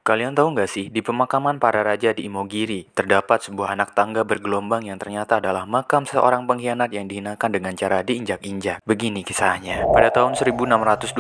Kalian tahu nggak sih, di pemakaman para raja di Imogiri, terdapat sebuah anak tangga bergelombang yang ternyata adalah makam seorang pengkhianat yang dihinakan dengan cara diinjak-injak. Begini kisahnya. Pada tahun 1628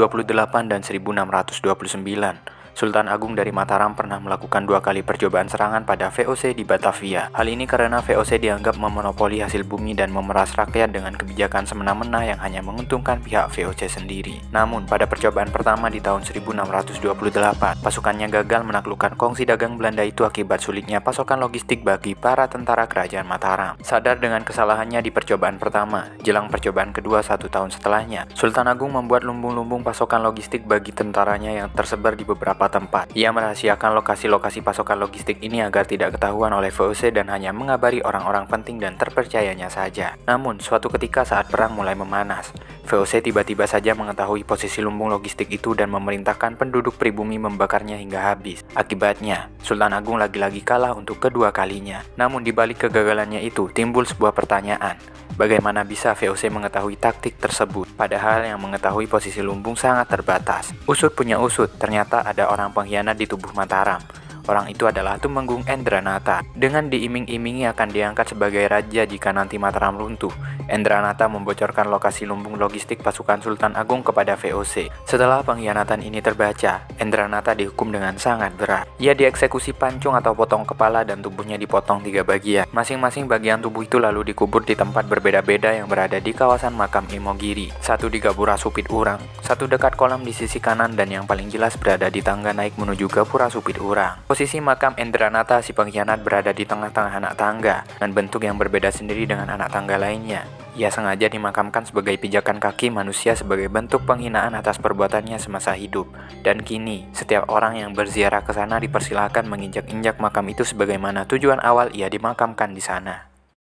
dan 1629, Sultan Agung dari Mataram pernah melakukan 2 kali percobaan serangan pada VOC di Batavia. Hal ini karena VOC dianggap memonopoli hasil bumi dan memeras rakyat dengan kebijakan semena-mena yang hanya menguntungkan pihak VOC sendiri. Namun, pada percobaan pertama di tahun 1628, pasukannya gagal menaklukkan kongsi dagang Belanda itu akibat sulitnya pasokan logistik bagi para tentara kerajaan Mataram. Sadar dengan kesalahannya di percobaan pertama, jelang percobaan kedua 1 tahun setelahnya, Sultan Agung membuat lumbung-lumbung pasokan logistik bagi tentaranya yang tersebar di beberapa tempat. Ia merahasiakan lokasi-lokasi pasokan logistik ini agar tidak ketahuan oleh VOC dan hanya mengabari orang-orang penting dan terpercayanya saja. Namun, suatu ketika saat perang mulai memanas, VOC tiba-tiba saja mengetahui posisi lumbung logistik itu dan memerintahkan penduduk pribumi membakarnya hingga habis. Akibatnya, Sultan Agung lagi-lagi kalah untuk kedua kalinya. Namun di balik kegagalannya itu, timbul sebuah pertanyaan. Bagaimana bisa VOC mengetahui taktik tersebut? Padahal yang mengetahui posisi lumbung sangat terbatas. Usut punya usut, ternyata ada orang pengkhianat di tubuh Mataram. Orang itu adalah Tumenggung Endranata. Dengan diiming-imingi akan diangkat sebagai raja jika nanti Mataram runtuh, Endranata membocorkan lokasi lumbung logistik pasukan Sultan Agung kepada VOC. Setelah pengkhianatan ini terbaca, Endranata dihukum dengan sangat berat. Ia dieksekusi pancung atau potong kepala dan tubuhnya dipotong 3 bagian. Masing-masing bagian tubuh itu lalu dikubur di tempat berbeda-beda yang berada di kawasan makam Imogiri. Satu di Gapura Supit Urang, satu dekat kolam di sisi kanan, dan yang paling jelas berada di tangga naik menuju Gapura Supit Urang. Posisi makam Endranata si pengkhianat berada di tengah-tengah anak tangga, dan bentuk yang berbeda sendiri dengan anak tangga lainnya. Ia sengaja dimakamkan sebagai pijakan kaki manusia sebagai bentuk penghinaan atas perbuatannya semasa hidup. Dan kini, setiap orang yang berziarah ke sana dipersilakan menginjak-injak makam itu sebagaimana tujuan awal ia dimakamkan di sana.